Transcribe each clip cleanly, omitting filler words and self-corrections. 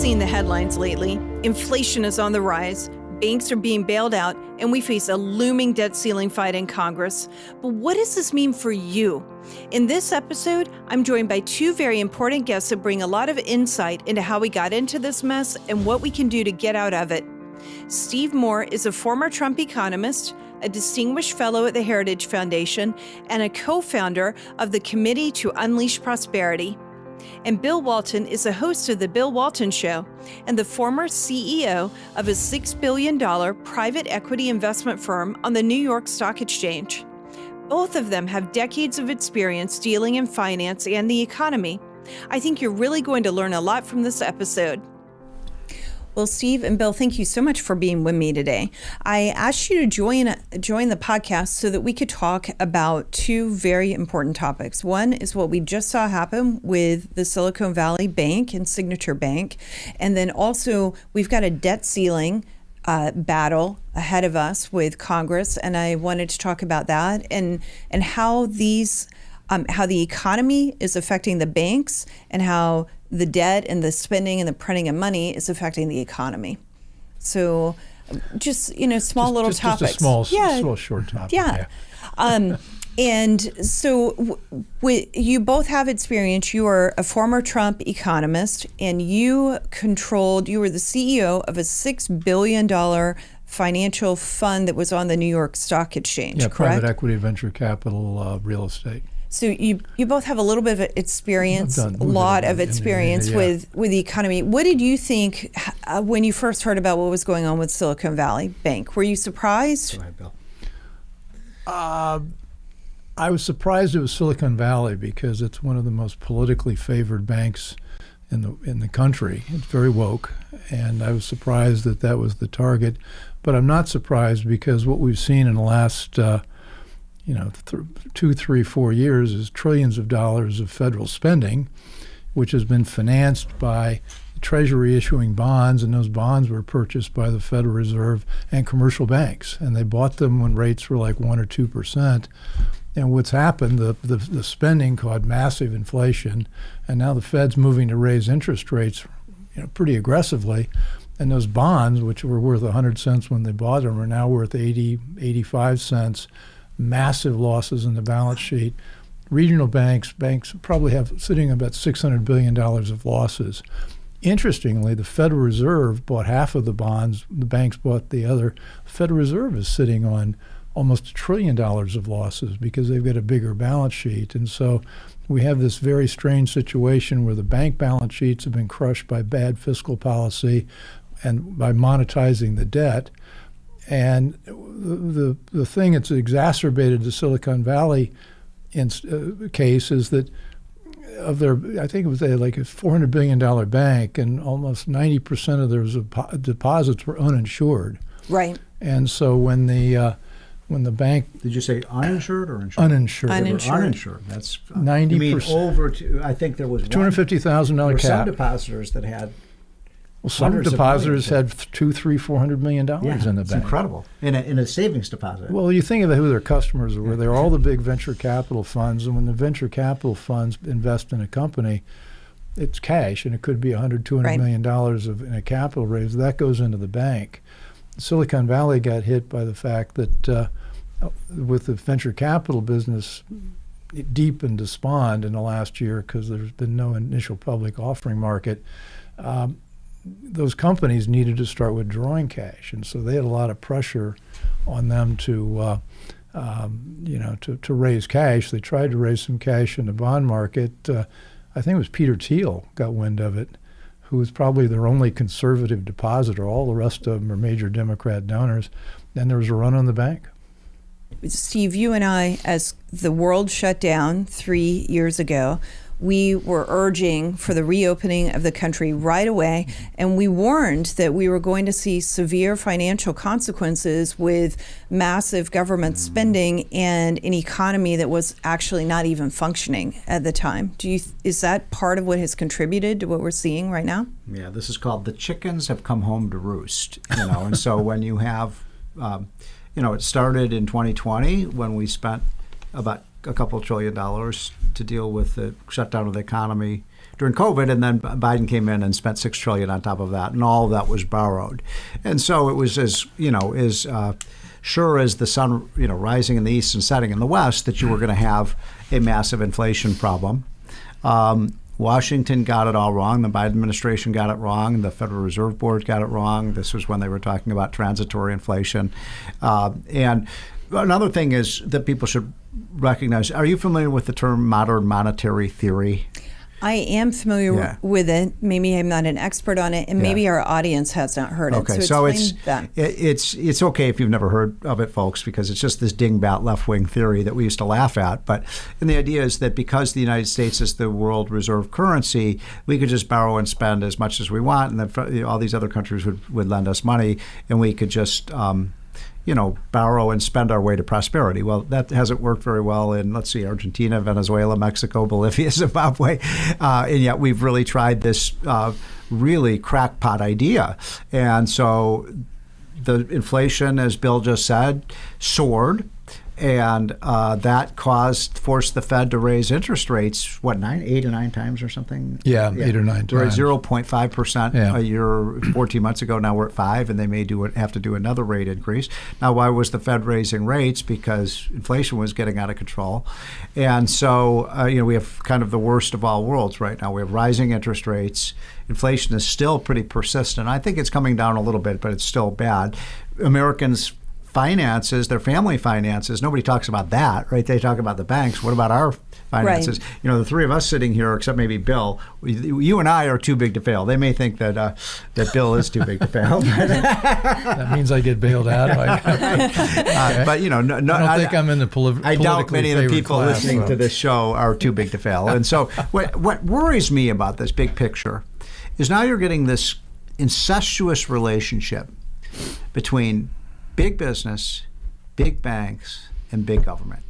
seen the headlines lately. Inflation is on the rise, banks are being bailed out, and we face a looming debt ceiling fight in Congress. But what does this mean for you? In this episode, I'm joined by two very important guests that bring a lot of insight into how we got into this mess and what we can do to get out of it. Steve Moore is a former Trump economist, a distinguished fellow at the Heritage Foundation, and a co-founder of the Committee to Unleash Prosperity. And Bill Walton is the host of The Bill Walton Show and the former CEO of a $6 billion private equity investment firm on the New York Stock Exchange. Both of them have decades of experience dealing in finance and the economy. I think you're really going to learn a lot from this episode. Well, Steve and Bill, thank you so much for being with me today. I asked you to join the podcast so that we could talk about two very important topics. One is what we just saw happen with the Silicon Valley Bank and Signature Bank. And then also we've got a debt ceiling battle ahead of us with Congress. And I wanted to talk about that and how how the economy is affecting the banks and how the debt and the spending and the printing of money is affecting the economy. So just, small little topics. Just a small short topic. Yeah. And so you both have experience. You are a former Trump economist, and you were the CEO of a $6 billion financial fund that was on the New York Stock Exchange, correct? Private equity, venture capital, real estate. So you both have a little bit of experience, with the economy. What did you think when you first heard about what was going on with Silicon Valley Bank? Were you surprised? Go ahead, Bill. I was surprised it was Silicon Valley because it's one of the most politically favored banks in the country. It's very woke, and I was surprised that was the target. But I'm not surprised because what we've seen in the last 2, 3, 4 years is trillions of dollars of federal spending, which has been financed by the Treasury issuing bonds, and those bonds were purchased by the Federal Reserve and commercial banks, and they bought them when rates were like 1 or 2%. And what's happened, the spending caused massive inflation, and now the Fed's moving to raise interest rates, pretty aggressively. And those bonds, which were worth 100 cents when they bought them, are now worth 80, 85 cents. Massive losses in the balance sheet. Regional banks probably have sitting about $600 billion of losses. Interestingly, the Federal Reserve bought half of the bonds, the banks bought the other. The Federal Reserve is sitting on almost $1 trillion of losses because they've got a bigger balance sheet. And so we have this very strange situation where the bank balance sheets have been crushed by bad fiscal policy and by monetizing the debt. And the thing that's exacerbated the Silicon Valley case is that of their, I think it was like a $400 billion bank, and almost 90% of their deposits were uninsured. Right. And so when the bank, did you say uninsured or insured? Uninsured. Uninsured. That's 90%. You mean over to? I think there was $250,000 cap. Some depositors that had. Well, some depositors had $400 million in the bank. It's incredible in a savings deposit. Well, you think of who their customers were. They're all the big venture capital funds, and when the venture capital funds invest in a company, it's cash, and it could be $200 million in a capital raise. That goes into the bank. Silicon Valley got hit by the fact that with the venture capital business, it deepened despond in the last year because there's been no initial public offering market. Those companies needed to start withdrawing cash, and so they had a lot of pressure on them to raise cash. They tried to raise some cash in the bond market. I think it was Peter Thiel got wind of it, who was probably their only conservative depositor. All the rest of them are major Democrat donors, and there was a run on the bank. Steve, you and I, as the world shut down 3 years ago, we were urging for the reopening of the country right away, and we warned that we were going to see severe financial consequences with massive government spending and an economy that was actually not even functioning at the time. Is that part of what has contributed to what we're seeing right now? Yeah, this is called the chickens have come home to roost, and so when you have, it started in 2020 when we spent about a couple $1 trillion to deal with the shutdown of the economy during COVID, and then Biden came in and spent $6 trillion on top of that, and all of that was borrowed. And so it was as sure as the sun rising in the east and setting in the west that you were going to have a massive inflation problem. Washington got it all wrong. The Biden administration got it wrong. The Federal Reserve Board got it wrong. This was when they were talking about transitory inflation. And another thing is that people should recognize. Are you familiar with the term modern monetary theory? I am familiar with it. Maybe I'm not an expert on it, and maybe our audience has not heard it. Okay, so it's okay if you've never heard of it, folks, because it's just this dingbat left-wing theory that we used to laugh at. And the idea is that because the United States is the world reserve currency, we could just borrow and spend as much as we want, and then all these other countries would lend us money, and we could just borrow and spend our way to prosperity. Well, that hasn't worked very well in, let's see, Argentina, Venezuela, Mexico, Bolivia, Zimbabwe. And yet we've really tried this really crackpot idea. And so the inflation, as Bill just said, soared. And that forced the Fed to raise interest rates, 8 or 9 times or something? Yeah, 8 or 9 times. We're at 0.5% a year 14 months ago. Now we're at 5%, and they may have to do another rate increase. Now, why was the Fed raising rates? Because inflation was getting out of control. And so, we have kind of the worst of all worlds right now. We have rising interest rates. Inflation is still pretty persistent. I think it's coming down a little bit, but it's still bad. Americans' finances, their family finances, nobody talks about that, right? They talk about the banks. What about our finances? Right. The three of us sitting here, except maybe Bill, you and I are too big to fail. They may think that Bill is too big to fail. That means I get bailed out. But I don't think I'm in the politically I doubt many of the people class, listening to this show are too big to fail. And so what worries me about this big picture is now you're getting this incestuous relationship between big business, big banks, and big government.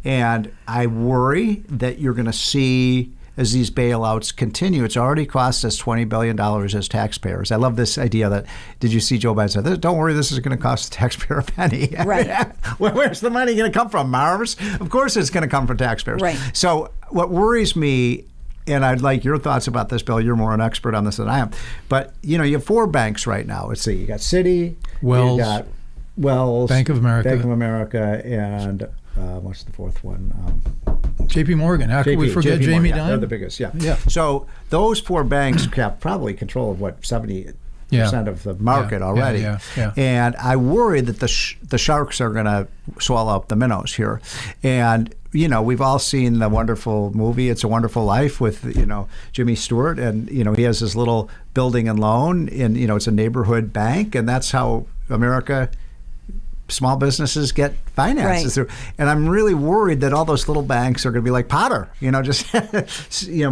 And I worry that you're going to see, as these bailouts continue, it's already cost us $20 billion as taxpayers. I love this idea that, did you see Joe Biden say, don't worry, this is going to cost the taxpayer a penny. Right. Where's the money going to come from, Mars? Of course it's going to come from taxpayers. Right. So what worries me, and I'd like your thoughts about this, Bill. You're more an expert on this than I am. But, you have 4 banks right now. Let's see. You got Citi. Wells. You got Wells. Bank of America. And what's the fourth one? JP Morgan. How could we forget JP Jamie Morgan. Dimon? They're the biggest, yeah. So those 4 banks have probably control of 70% of the market already. Yeah. And I worry that the sharks are going to swallow up the minnows here. And we've all seen the wonderful movie It's a Wonderful Life with Jimmy Stewart, and he has his little building and loan, and it's a neighborhood bank, and that's how America. Small businesses get finances through. And I'm really worried that all those little banks are going to be like Potter, just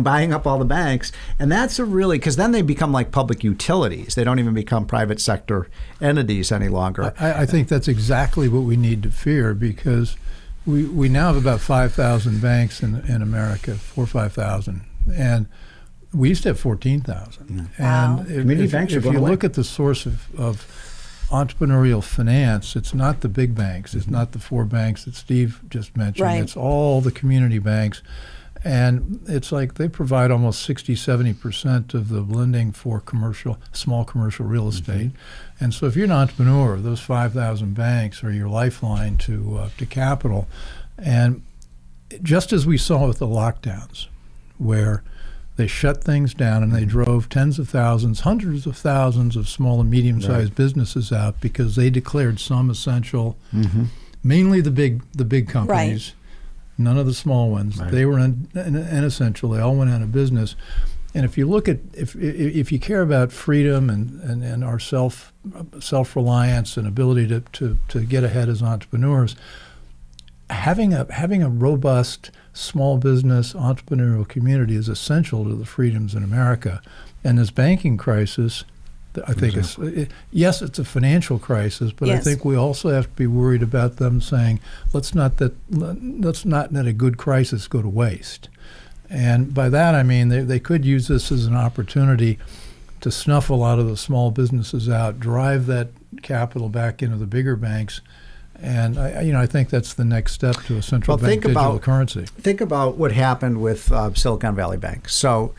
buying up all the banks. And that's because then they become like public utilities. They don't even become private sector entities any longer. I think that's exactly what we need to fear, because we now have about 5,000 banks in America, 4,000 or 5,000. And we used to have 14,000. Wow. And Community banks are going away. Look at the source of entrepreneurial finance, it's not the big banks. It's not the 4 banks that Steve just mentioned. Right. It's all the community banks. And it's like they provide almost 60-70% of the lending for small commercial real estate. And so if you're an entrepreneur, those 5,000 banks are your lifeline to capital. And just as we saw with the lockdowns, where they shut things down and they drove tens of thousands, hundreds of thousands of small and medium-sized businesses out because they declared some essential, mainly the big companies, none of the small ones. Right. They were inessential. They all went out of business. And if you look at if you care about freedom and our self-reliance and ability to get ahead as entrepreneurs, having a robust small business entrepreneurial community is essential to the freedoms in America. And this banking crisis, I think it's a financial crisis, but I think we also have to be worried about them saying, let's not let a good crisis go to waste. And by that I mean they could use this as an opportunity to snuff a lot of the small businesses out, drive that capital back into the bigger banks, And I think that's the next step to a central bank digital currency. Think about what happened with Silicon Valley Bank. So,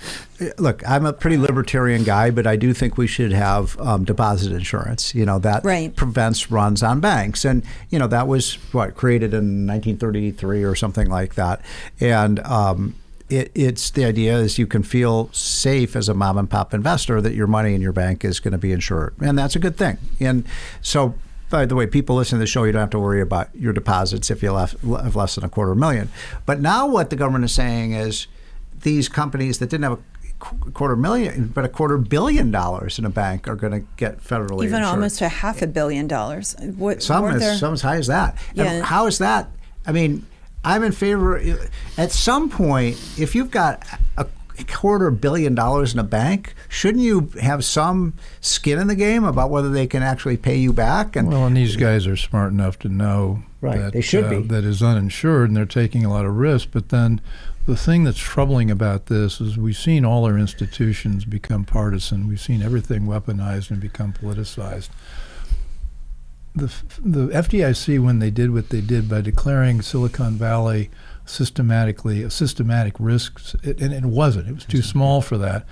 look, I'm a pretty libertarian guy, but I do think we should have deposit insurance. That prevents runs on banks, and that was created in 1933 or something like that, and. It's the idea is you can feel safe as a mom and pop investor that your money in your bank is going to be insured, and that's a good thing. And so, by the way, people listening to the show, you don't have to worry about your deposits if you have less than $250,000. But now what the government is saying is these companies that didn't have $250,000 but $250 million in a bank are going to get federally even insured. almost $500 million. Some as high as that. Yeah. And how is that? I mean, I'm in favor. At some point, if you've got $250 million in a bank, shouldn't you have some skin in the game about whether they can actually pay you back? And these guys are smart enough to know that they should be. That is uninsured, and they're taking a lot of risk. But then the thing that's troubling about this is we've seen all our institutions become partisan. We've seen everything weaponized and become politicized. The FDIC, when they did what they did by declaring Silicon Valley a systematic risk, and it wasn't. It was too small for that.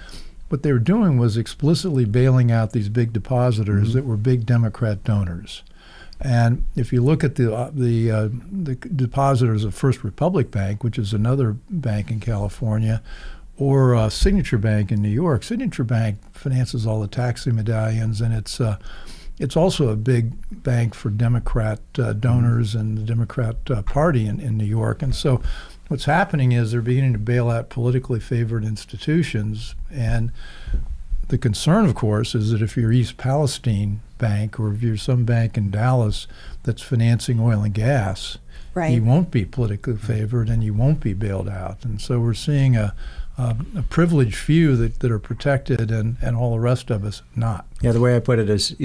What they were doing was explicitly bailing out these big depositors that were big Democrat donors. And if you look at the depositors of First Republic Bank, which is another bank in California, or Signature Bank in New York, Signature Bank finances all the taxi medallions, and it's also a big bank for Democrat donors and the Democrat Party in New York. And so what's happening is they're beginning to bail out politically favored institutions. And the concern, of course, is that if you're East Palestine Bank or if you're some bank in Dallas that's financing oil and gas, you won't be politically favored and you won't be bailed out. And so we're seeing a privileged few that are protected and all the rest of us not. Yeah, the way I put it is,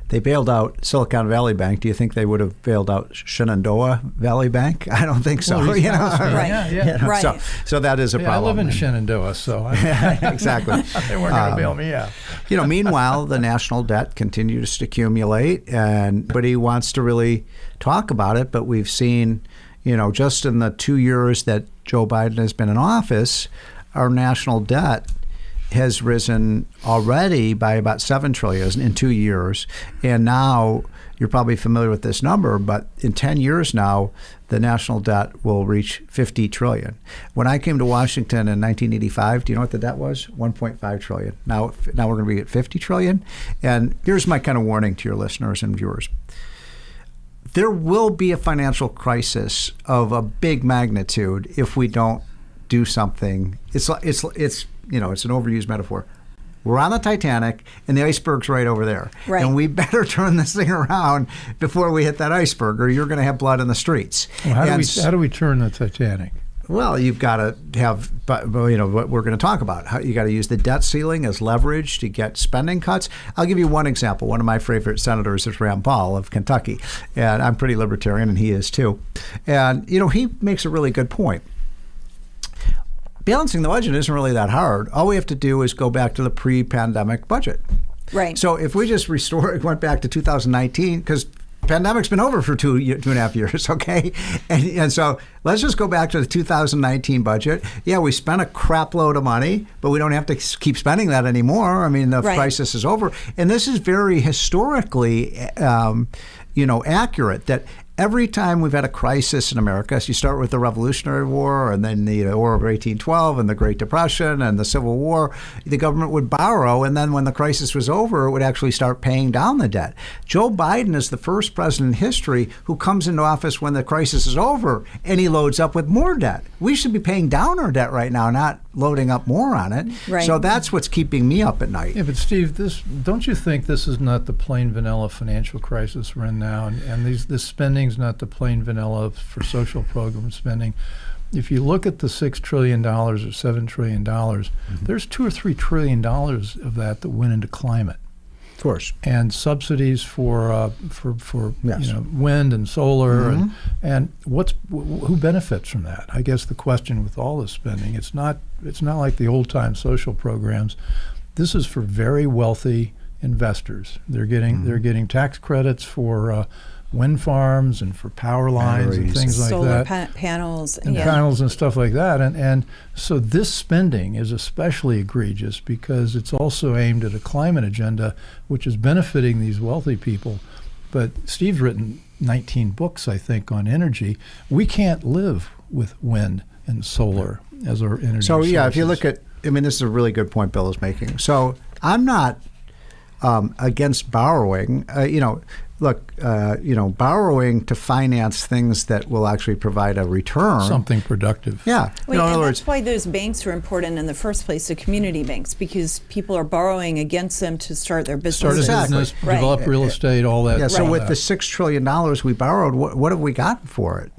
they bailed out Silicon Valley Bank. Do you think they would have bailed out Shenandoah Valley Bank? I don't think so. Right. So that is a problem. I live in Shenandoah, so exactly. They weren't going to bail me out. Meanwhile, the national debt continues to accumulate, and nobody wants to really talk about it. But we've seen, just in the 2 years that Joe Biden has been in office, our national debt has risen already by about $7 trillion in 2 years. And now, you're probably familiar with this number, but in 10 years now, the national debt will reach $50 trillion. When I came to Washington in 1985, do you know what the debt was? $1.5 trillion. Now we're going to be at $50 trillion. And here's my kind of warning to your listeners and viewers. There will be a financial crisis of a big magnitude if we don't do something. It's an overused metaphor. We're on the Titanic, and the iceberg's right over there. Right. And we better turn this thing around before we hit that iceberg, or you're going to have blood in the streets. Well, how do we turn the Titanic? Well, you've got to have, what we're going to talk about. You got to use the debt ceiling as leverage to get spending cuts. I'll give you one example. One of my favorite senators is Rand Paul of Kentucky, and I'm pretty libertarian, and he is too. And he makes a really good point. Balancing the budget isn't really that hard. All we have to do is go back to the pre-pandemic budget. Right. So if we just went back to 2019, because pandemic's been over for two and a half years, okay? And so let's just go back to the 2019 budget. Yeah, we spent a crap load of money, but we don't have to keep spending that anymore. I mean, the crisis is over. And this is very historically, accurate that every time we've had a crisis in America, so you start with the Revolutionary War and then the War of 1812 and the Great Depression and the Civil War, the government would borrow, and then when the crisis was over, it would actually start paying down the debt. Joe Biden is the first president in history who comes into office when the crisis is over, and he loads up with more debt. We should be paying down our debt right now, not loading up more on it. Right. So that's what's keeping me up at night. Yeah, but Steve, don't you think this is not the plain vanilla financial crisis we're in now, and this spending is not the plain vanilla for social program spending? If you look at the $6 trillion or $7 trillion, there's $2 or $3 trillion of that went into climate. Of course. And subsidies for yes. Wind and solar, and who benefits from that? I guess the question with all this spending, it's not like the old time social programs. This is for very wealthy investors. They're getting tax credits for wind farms and for power lines and things like solar that. panels. And panels and stuff like that. And so this spending is especially egregious because it's also aimed at a climate agenda which is benefiting these wealthy people. But Steve's written 19 books, I think, on energy. We can't live with wind and solar as our energy So, yeah, sources. if you look at, I mean, this is a really good point Bill is making. So I'm not against borrowing. Look, borrowing to finance things that will actually provide a return. Something productive. Yeah. Wait, in other and words, that's why those banks are important in the first place, the community banks, because people are borrowing against them to start their Start a businesses. business, Right. develop real estate, all that. yeah, so all with that. the $6 trillion we borrowed, what have we gotten for it?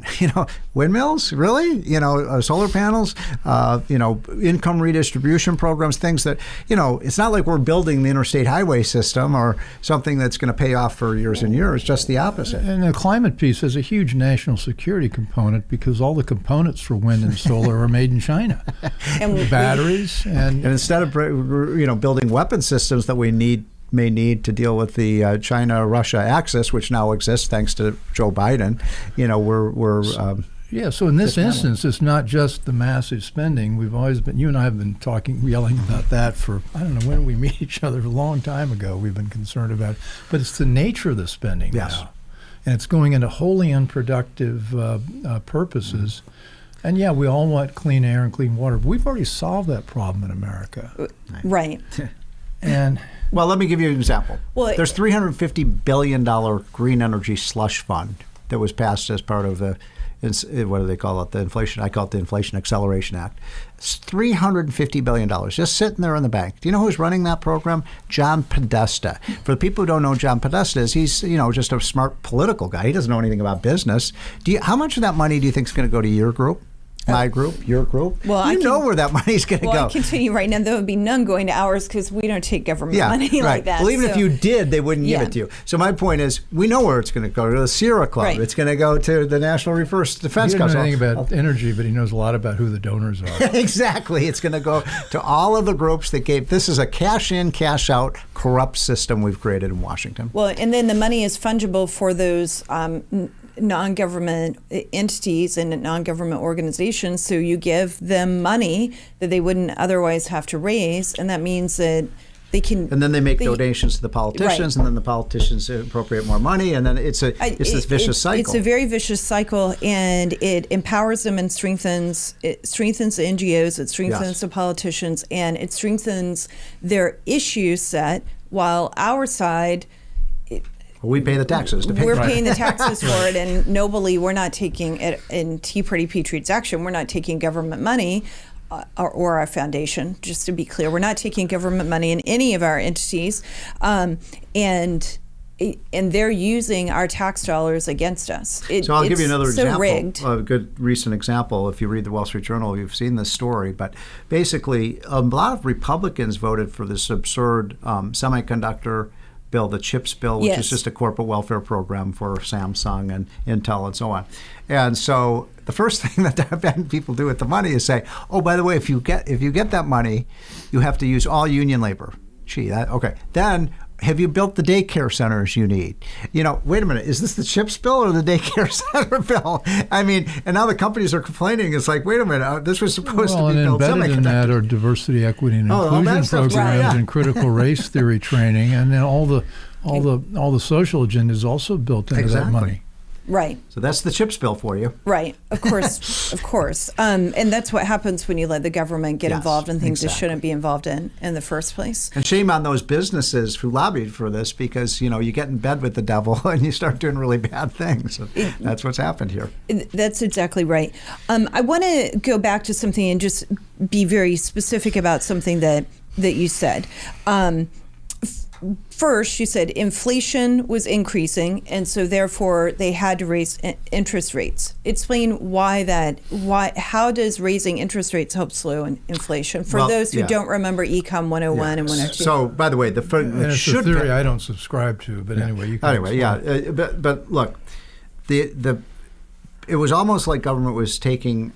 Windmills, really? Solar panels, income redistribution programs, things that, it's not like we're building the interstate highway system or something that's going to pay off for years and years, just the opposite. And the climate piece has a huge national security component because all the components for wind and solar are made in China. And batteries and And instead of building weapon systems that we may need to deal with the China-Russia axis, which now exists thanks to Joe Biden, we're yeah, so in this instance, it's not just the massive spending. We've always been, you and I have been yelling about that for, I don't know, when did we meet each other? A long time ago. We've been concerned about it. But it's the nature of the spending now. And it's going into wholly unproductive purposes. And yeah, we all want clean air and clean water, but we've already solved that problem in America. Right. And well, let me give you an example. Well, there's $350 billion green energy slush fund that was passed as part of the, what do they call it? The inflation. I call it the Inflation Acceleration Act. It's $350 billion just sitting there in the bank. Do you know who's running that program? John Podesta. For the people who don't know John Podesta is, he's just a smart political guy. He doesn't know anything about business. How much of that money do you think is going to go to your group? My group, your group. Well, you know where that money's going to go. I can tell you right now, there would be none going to ours because we don't take government money like that. Well, even if you did, they wouldn't give it to you. So my point is, we know where it's going to go to the Sierra Club. Right. It's going to go to the National Defense he doesn't know Council. anything about energy, but he knows a lot about who the donors are. Exactly. It's going to go to all of the groups that gave. This is a cash in, cash out, corrupt system we've created in Washington. Well, and then the money is fungible for those non-government entities and non-government organizations. So you give them money that they wouldn't otherwise have to raise, and that means that they can. And then they make donations to the politicians, and then the politicians appropriate more money, and then it's this vicious cycle. It's a very vicious cycle, and it empowers them and strengthens the NGOs, it strengthens the politicians, and it strengthens their issue set. While our side, we pay the taxes to pay. We're paying the taxes for it, and nobly we're not taking it in Tea Party Patriots Action. We're not taking government money. Or our foundation, just to be clear, we're not taking government money in any of our entities, and they're using our tax dollars against us. So I'll give you another example. Rigged. A good recent example. If you read the Wall Street Journal, you've seen this story. But basically, a lot of Republicans voted for this absurd semiconductor bill, the CHIPS bill, which is just a corporate welfare program for Samsung and Intel and so on. And so the first thing that people do with the money is say, oh, by the way, if you get that money, you have to use all union labor. Okay. Then have you built the daycare centers you need? Wait a minute, is this the CHIPS bill or the daycare center bill? I mean, and now the companies are complaining. It's like, wait a minute, this was supposed to be built semiconductors. Embedded in that are diversity, equity, and inclusion programs and critical race theory training, and then all the social agenda is also built into that money. Right. So that's the CHIPS bill for you. Right. Of course. Of course. And that's what happens when you let the government get involved in things it shouldn't be involved in the first place. And shame on those businesses who lobbied for this because, you get in bed with the devil and you start doing really bad things. So that's what's happened here. That's exactly right. I want to go back to something and just be very specific about something that you said. First, you said inflation was increasing, and so therefore they had to raise interest rates. Explain how does raising interest rates help slow inflation? For those who don't remember Econ 101 and 102. So, by the way, it's a theory I don't subscribe to, but anyway, you can but look, it was almost like government was taking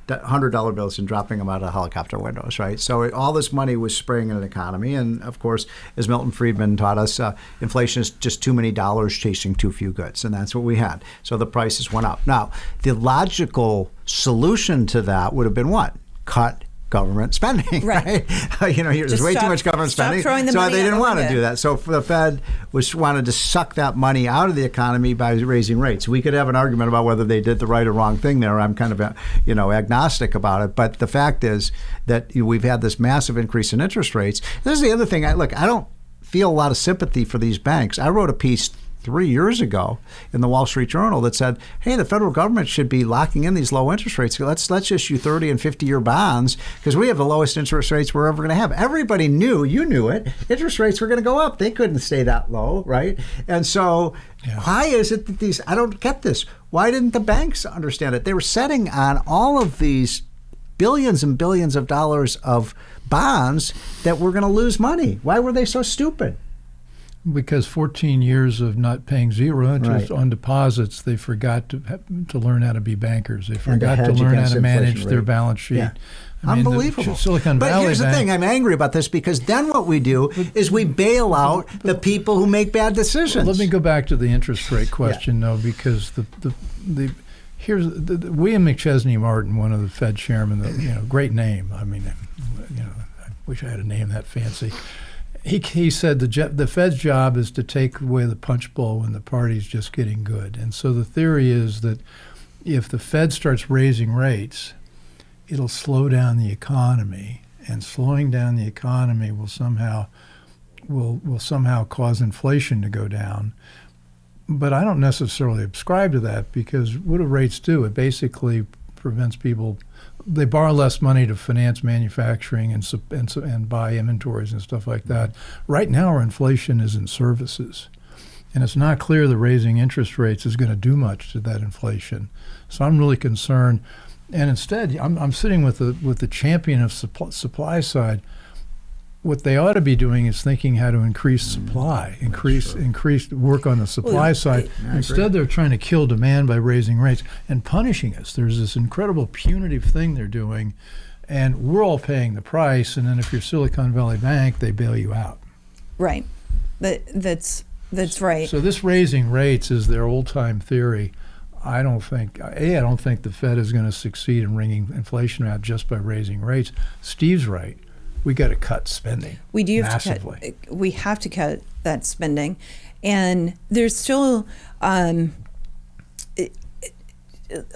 $100 bills and dropping them out of helicopter windows, right? So all this money was spraying in an economy. And of course, as Milton Friedman taught us, inflation is just too many dollars chasing too few goods. And that's what we had. So the prices went up. Now, the logical solution to that would have been what? Cut government spending, right? There's way too much government spending, so they didn't want to do that. So the Fed wanted to suck that money out of the economy by raising rates. We could have an argument about whether they did the right or wrong thing there. I'm kind of agnostic about it, but the fact is that we've had this massive increase in interest rates. This is the other thing. I don't feel a lot of sympathy for these banks. I wrote a piece 3 years ago in the Wall Street Journal that said, hey, the federal government should be locking in these low interest rates. Let's issue 30 and 50-year bonds because we have the lowest interest rates we're ever going to have. Everybody knew, you knew it, interest rates were going to go up. They couldn't stay that low, right? And so why is it that I don't get this. Why didn't the banks understand it? They were setting on all of these billions and billions of dollars of bonds that were going to lose money. Why were they so stupid? Because 14 years of not paying zero interest on deposits, they forgot to learn how to be bankers. They forgot to learn how to manage their balance sheet. Yeah. Unbelievable. Silicon Valley. But here's the thing, I'm angry about this because then what we do is we bail out the people who make bad decisions. Let me go back to the interest rate question, though, because here's William McChesney Martin, one of the Fed chairmen, great name. I mean, I wish I had a name that fancy. He said the Fed's job is to take away the punch bowl when the party's just getting good. And so the theory is that if the Fed starts raising rates, it'll slow down the economy, and slowing down the economy will somehow cause inflation to go down. But I don't necessarily subscribe to that, because what do rates do? It basically prevents people. They borrow less money to finance manufacturing and buy inventories and stuff like that. Right now, our inflation is in services, and it's not clear that raising interest rates is going to do much to that inflation. So I'm really concerned. And instead, I'm sitting with the champion of supply side. What they ought to be doing is thinking how to increase supply, increase work on the supply side. Instead, they're trying to kill demand by raising rates and punishing us. There's this incredible punitive thing they're doing, and we're all paying the price. And then if you're Silicon Valley Bank, they bail you out. Right. That's right. So this raising rates is their old-time theory. I don't think the Fed is going to succeed in wringing inflation out just by raising rates. Steve's right. We got to cut spending. We do have massively. to cut. We have to cut that spending, and there's still.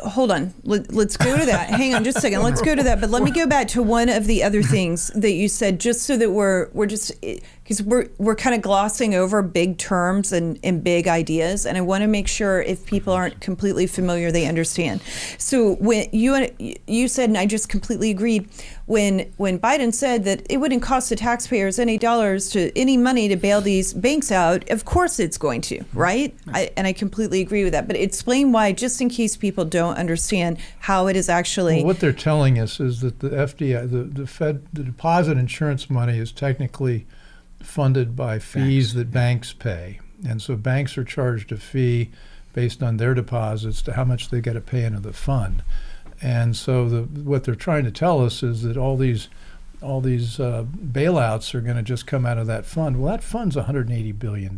Hold on. Let's go to that. Hang on just a second. Let's go to that. But let me go back to one of the other things that you said, just so that we're just, because we're kind of glossing over big terms and big ideas. And I want to make sure if people aren't completely familiar, they understand. So when you said, and I just completely agreed, when Biden said that it wouldn't cost the taxpayers any money to bail these banks out, of course it's going to, right? And I completely agree with that. But explain why, just in case people don't understand how it is actually. Well, what they're telling us is that the FDI, the Fed, the deposit insurance money is technically funded by fees that banks pay. And so banks are charged a fee based on their deposits to how much they got to pay into the fund. And so what they're trying to tell us is that all these bailouts are going to just come out of that fund. Well, that fund's $180 billion.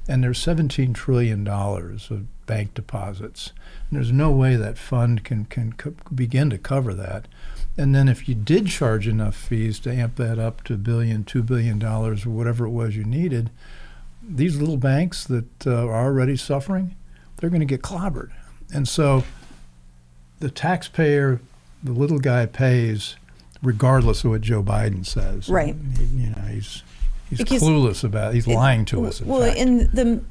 And there's $17 trillion of bank deposits. And there's no way that fund can begin to cover that. And then if you did charge enough fees to amp that up to $1 billion, $2 billion, or whatever it was you needed, these little banks that are already suffering, they're going to get clobbered. And so the taxpayer, the little guy pays regardless of what Joe Biden says. Right. He's clueless about it. He's lying to us, in fact. And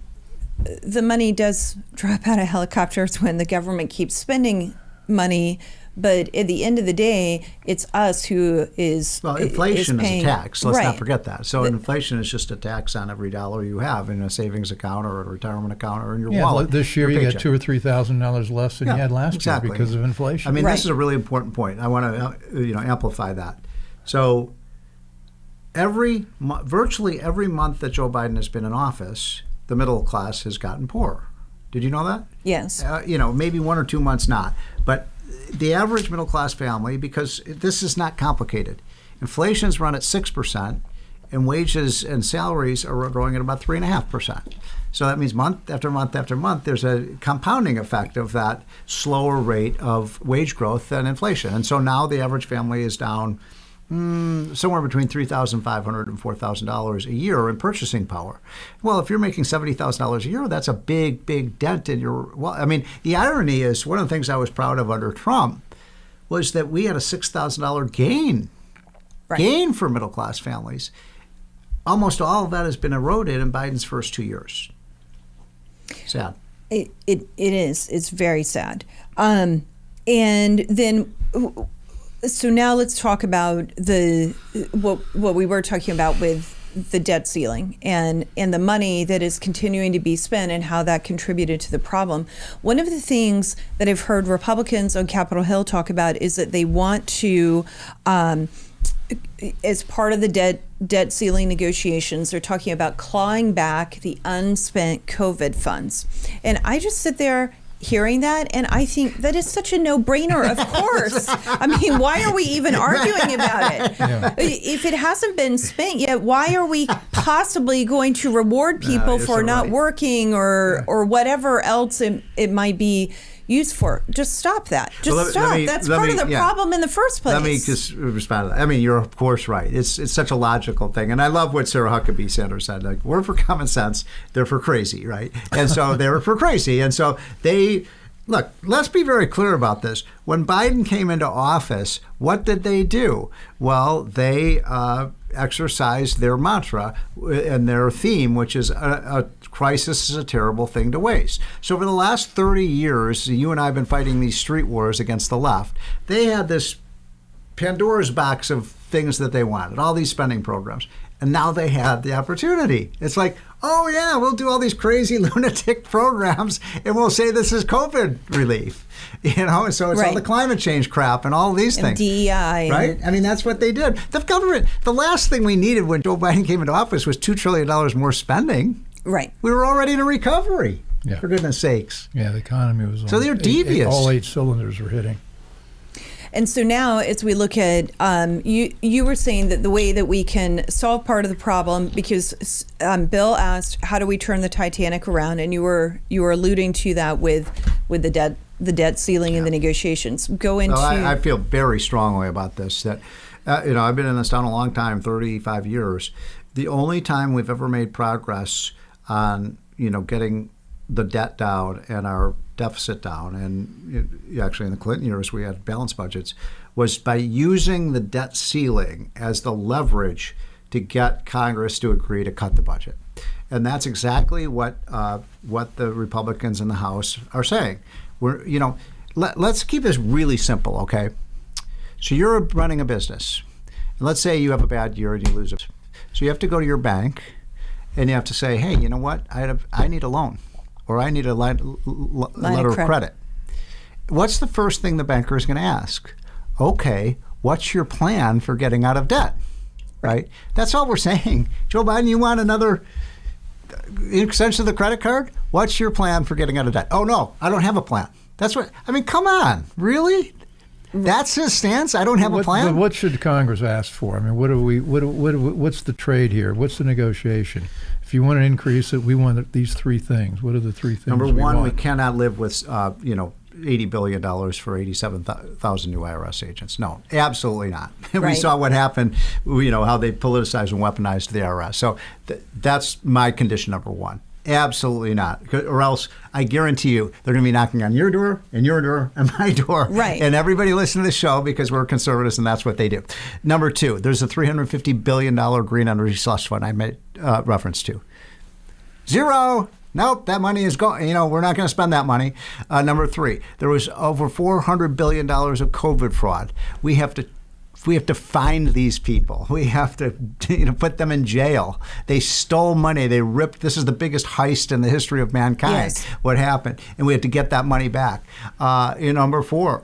the money does drop out of helicopters when the government keeps spending money. But at the end of the day, it's us who is inflation is paying. Is a tax. Let's not forget that. So inflation is just a tax on every dollar you have in a savings account or a retirement account or in your wallet. This year you got $2,000 or $3,000 less than you had last year because of inflation. I mean, this is a really important point. I want to amplify that. So virtually every month that Joe Biden has been in office, the middle class has gotten poorer. Did you know that? Yes. Maybe 1 or 2 months not. But the average middle class family, because this is not complicated, inflation's run at 6%, and wages and salaries are growing at about 3.5%. So that means month after month after month, there's a compounding effect of that slower rate of wage growth than inflation. And so now the average family is down somewhere between $3,500 and $4,000 a year in purchasing power. Well, if you're making $70,000 a year, that's a big, big dent in your. Well, I mean, the irony is one of the things I was proud of under Trump was that we had a $6,000 gain for middle class families. Almost all of that has been eroded in Biden's first 2 years. Sad. It is. It's very sad. And then, so now let's talk about what we were talking about with the debt ceiling and the money that is continuing to be spent and how that contributed to the problem. One of the things that I've heard Republicans on Capitol Hill talk about is that they want to, as part of the debt ceiling negotiations, they're talking about clawing back the unspent COVID funds. And I just sit there hearing that, and I think that is such a no-brainer. Of course. I mean, why are we even arguing about it? Yeah. If it hasn't been spent yet, why are we possibly going to reward people for not working or whatever else it might be used for? Just stop that. Just stop. That's part of the problem in the first place. Let me just respond to that. I mean, you're of course right. It's such a logical thing. And I love what Sarah Huckabee Sanders said. Like, we're for common sense, they're for crazy, right? And so they're for crazy. And so look, let's be very clear about this. When Biden came into office, what did they do? Well, they exercised their mantra and their theme, which is a crisis is a terrible thing to waste. So for the last 30 years, you and I have been fighting these street wars against the left. They had this Pandora's box of things that they wanted, all these spending programs. And now they had the opportunity. It's like, oh yeah, we'll do all these crazy lunatic programs and we'll say this is COVID relief. And so it's all the climate change crap and all these things. DEI. Right? I mean, that's what they did. The government, the last thing we needed when Joe Biden came into office was $2 trillion more spending. Right. We were already in a recovery, for goodness sakes. Yeah, the economy was so they're devious. All 8 cylinders were hitting. And so now, as we look at, you were saying that the way that we can solve part of the problem, because Bill asked, how do we turn the Titanic around? And you were alluding to that with the debt ceiling and the negotiations. Go into. I feel very strongly about this. That I've been in this town a long time, 35 years. The only time we've ever made progress on getting the debt down and our deficit down, and actually in the Clinton years we had balanced budgets, was by using the debt ceiling as the leverage to get Congress to agree to cut the budget. And that's exactly what the Republicans in the House are saying. Let's keep this really simple, okay? So you're running a business, and let's say you have a bad year and you lose it. So you have to go to your bank and you have to say, hey, you know what? I need a loan, or I need a letter of credit. What's the first thing the banker is going to ask? Okay, what's your plan for getting out of debt? Right? That's all we're saying. Joe Biden, you want another extension of the credit card? What's your plan for getting out of debt? Oh, no, I don't have a plan. That's what, I mean, come on, really? That's his stance? I don't have a plan? What should Congress ask for? I mean, what's the trade here? What's the negotiation? If you want to increase it, we want these 3 things. What are the 3 things? Number one, we cannot live with, $80 billion for 87,000 new IRS agents. No, absolutely not. Right. We saw what happened, how they politicized and weaponized the IRS. So that's my condition number 1. Absolutely not. Or else, I guarantee you, they're going to be knocking on your door and my door. Right. And everybody listen to the show because we're conservatives and that's what they do. Number 2, there's a $350 billion green energy slush fund I made reference to. 0. Nope, that money is gone. We're not going to spend that money. Number 3, there was over $400 billion of COVID fraud. We have to find these people. We have to put them in jail. They stole money. They ripped. This is the biggest heist in the history of mankind. Yes. What happened? And we have to get that money back. Number 4,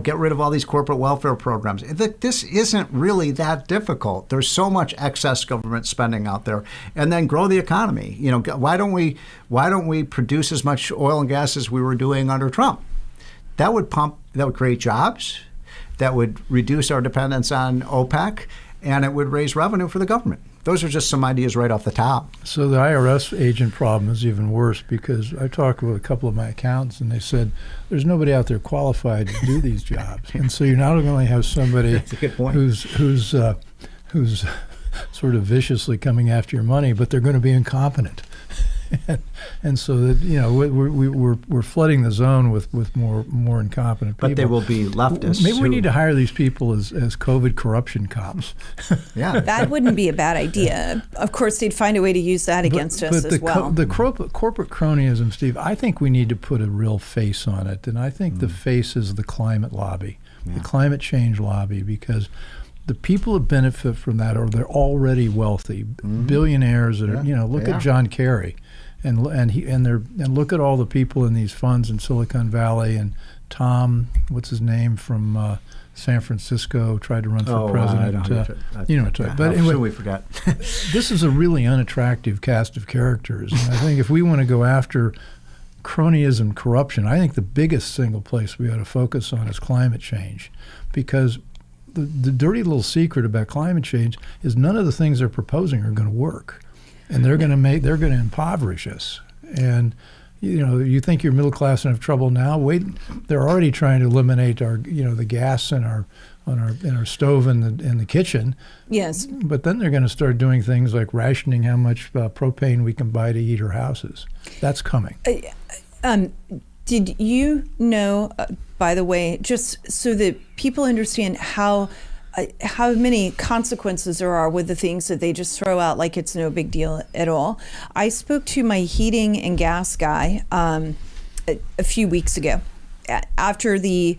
get rid of all these corporate welfare programs. This isn't really that difficult. There's so much excess government spending out there. And then grow the economy. Why don't we produce as much oil and gas as we were doing under Trump? that would create jobs, that would reduce our dependence on OPEC, and it would raise revenue for the government. Those are just some ideas right off the top. So the IRS agent problem is even worse, because I talked with a couple of my accountants and they said there's nobody out there qualified to do these jobs. And so you not only have somebody That's a good point. who's sort of viciously coming after your money, but they're going to be incompetent. And so that, you know, we're flooding the zone with more incompetent people. But they will be leftists. Maybe we need to hire these people as COVID corruption cops. Yeah, That wouldn't be a bad idea. Of course, they'd find a way to use that against us as well. The corporate cronyism, Steve, I think we need to put a real face on it. And I think the face is the climate lobby, the climate change lobby, because the people that benefit from that they're already wealthy, billionaires that are, you know, look at John Kerry. And look at all the people in these funds in Silicon Valley, and Tom, what's his name, from San Francisco, tried to run for president. You know what I'm talking about. But anyway, we forgot. this is a really unattractive cast of characters. And I think if we want to go after cronyism, corruption, I think the biggest single place we ought to focus on is climate change, because the dirty little secret about climate change is none of the things they're proposing are going to work. And they're going to impoverish us. And you know, you think you're middle class and have trouble now. Wait, they're already trying to eliminate the gas in our stove in the kitchen. Yes. But then they're going to start doing things like rationing how much propane we can buy to heat our houses. That's coming. Did you know, by the way, just so that people understand how many consequences there are with the things that they just throw out like it's no big deal at all. I spoke to my heating and gas guy a few weeks ago after the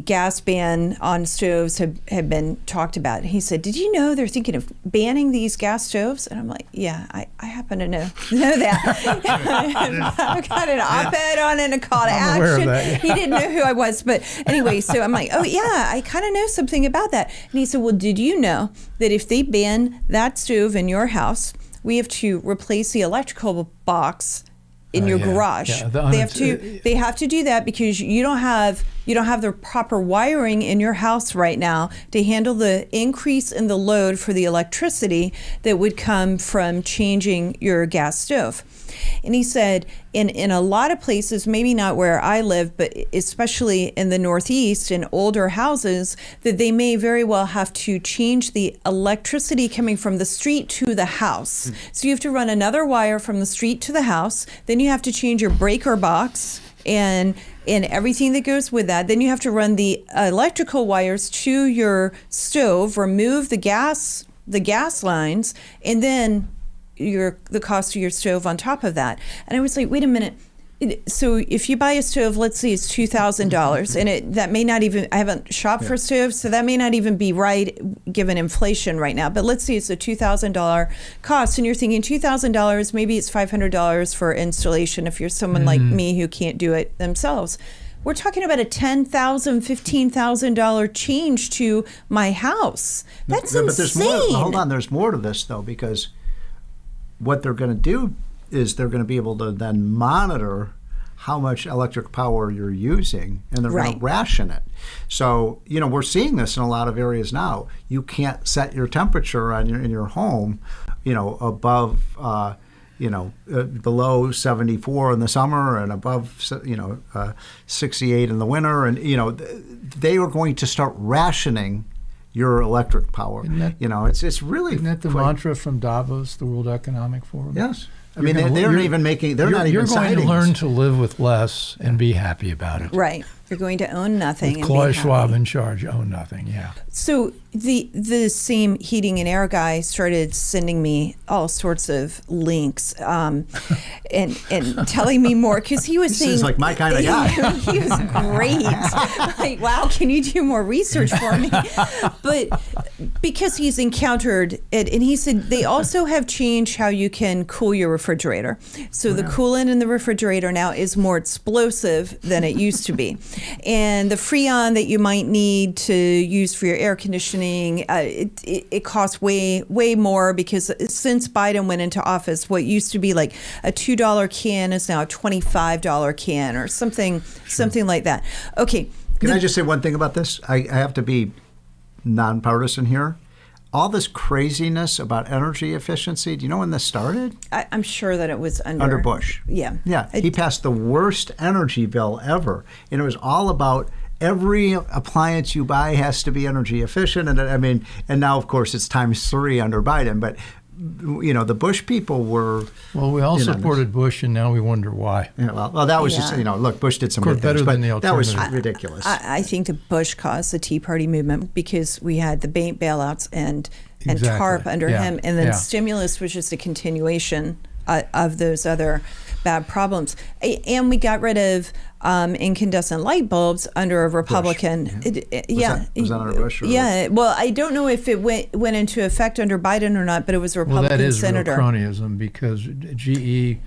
gas ban on stoves had been talked about. He said, "Did you know they're thinking of banning these gas stoves?" And I'm like, "Yeah, I happen to know that." I've got an op-ed on and a call to I'm aware of action. that, yeah. He didn't know who I was, but anyway, so I'm like, "Oh yeah, I kind of know something about that." And he said, "Well, did you know that if they ban that stove in your house, we have to replace the electrical box in your garage? Yeah, they have to do that because you don't have the proper wiring in your house right now to handle the increase in the load for the electricity that would come from changing your gas stove." And he said, in a lot of places, maybe not where I live, but especially in the Northeast in older houses, that they may very well have to change the electricity coming from the street to the house. So you have to run another wire from the street to the house. Then you have to change your breaker box and everything that goes with that. Then you have to run the electrical wires to your stove, remove the gas lines, and then the cost of your stove on top of that. And I was like, wait a minute. So if you buy a stove, let's say it's $2,000, and that may not even, I haven't shopped for stoves, so that may not even be right given inflation right now. But let's say it's a $2,000 cost, and you're thinking $2,000, maybe it's $500 for installation if you're someone like me who can't do it themselves. We're talking about a $10,000, $15,000 change to my house. That's insane. But there's more. Hold on, there's more to this though, because what they're going to do is they're going to be able to then monitor how much electric power you're using, and they're going to ration it. So, you know, we're seeing this in a lot of areas now. You can't set your temperature in your home, you know, above, below 74 in the summer and above, 68 in the winter. And, you know, they are going to start rationing your electric power. It's really. Isn't that the mantra from Davos, the World Economic Forum? Yes. I mean, they're not even citing You're going to learn to live with less and be happy about it. Right. You're going to own nothing. With Klaus Schwab in charge, own nothing, yeah. So the same heating and air guy started sending me all sorts of links and telling me more, because he was saying, this is like my kind of guy. He was great. Like, wow, can you do more research for me? But because he's encountered it, and he said they also have changed how you can cool your refrigerator. So the coolant in the refrigerator now is more explosive than it used to be, and the Freon that you might need to use for your air conditioning, it costs way more, because since Biden went into office, what used to be like a $2 can is now a $25 can or something like that. Okay. Can I just say one thing about this? I have to be nonpartisan here. All this craziness about energy efficiency, do you know when this started? I'm sure that it was under Bush. Yeah. He passed the worst energy bill ever, and it was all about every appliance you buy has to be energy efficient. And and now of course it's times 3 under Biden. But the Bush people were. Well, we all supported Bush, and now we wonder why. Yeah, well, that was just look, Bush did some good things, but that was ridiculous. I think that Bush caused the Tea Party movement because we had the bank bailouts and Exactly. TARP under him, and then stimulus was just a continuation of those other bad problems. And we got rid of incandescent light bulbs under a Republican. Was that under Bush? Yeah. Well, I don't know if it went into effect under Biden or not, but it was a Republican senator. Well, that is real cronyism, because GE,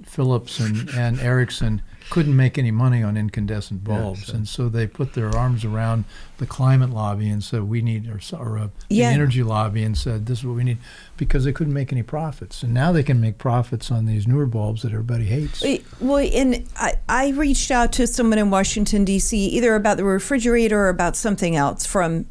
Philips, and Ericsson couldn't make any money on incandescent bulbs, and so they put their arms around the climate lobby and said we need, the energy lobby, and said this is what we need, because they couldn't make any profits, and now they can make profits on these newer bulbs that everybody hates. Well, and I reached out to someone in Washington D.C. either about the refrigerator or about something else from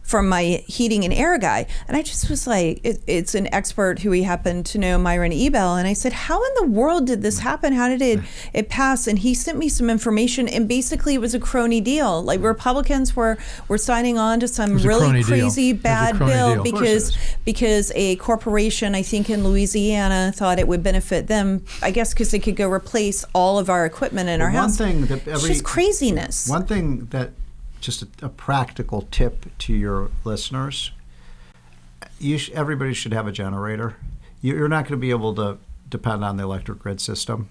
from my heating and air guy. And I just was like, it's an expert who we happen to know, Myron Ebel. And I said, how in the world did this happen? How did it pass? And he sent me some information, and basically it was a crony deal. Like Republicans were signing on to some really crazy bad bill because a corporation, I think in Louisiana, thought it would benefit them, I guess because they could go replace all of our equipment in our house. It's just craziness. One thing that, just a practical tip to your listeners, everybody should have a generator. You're not going to be able to depend on the electric grid system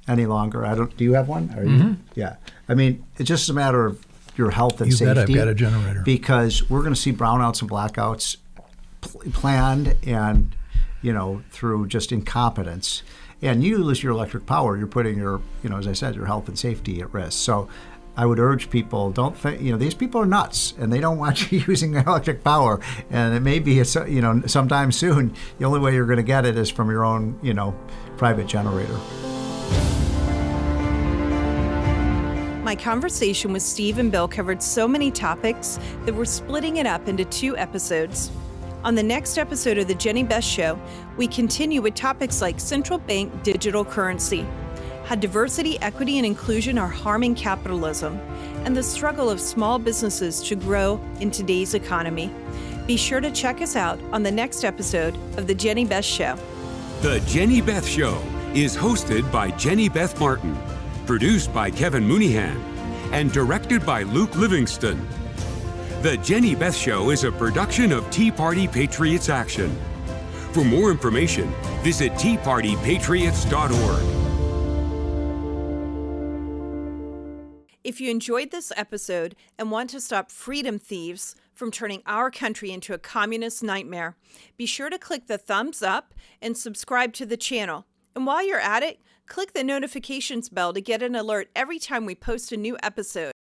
any longer. Do you have one? Yeah. It's just a matter of your health and safety. You bet I've got a generator. Because we're going to see brownouts and blackouts planned and, through just incompetence. And you lose your electric power, you're putting your, as I said, your health and safety at risk. So I would urge people, don't think, these people are nuts and they don't want you using electric power. And it may be, sometime soon, the only way you're going to get it is from your own, private generator. My conversation with Steve and Bill covered so many topics that we're splitting it up into 2 episodes. On the next episode of the Jenny Beth Show, we continue with topics like central bank digital currency, how diversity, equity, and inclusion are harming capitalism, and the struggle of small businesses to grow in today's economy. Be sure to check us out on the next episode of The Jenny Beth Show. The Jenny Beth Show is hosted by Jenny Beth Martin, produced by Kevin Mooneyhan, and directed by Luke Livingston. The Jenny Beth Show is a production of Tea Party Patriots Action. For more information, visit teapartypatriots.org. If you enjoyed this episode and want to stop freedom thieves from turning our country into a communist nightmare, be sure to click the thumbs up and subscribe to the channel. And while you're at it, click the notifications bell to get an alert every time we post a new episode.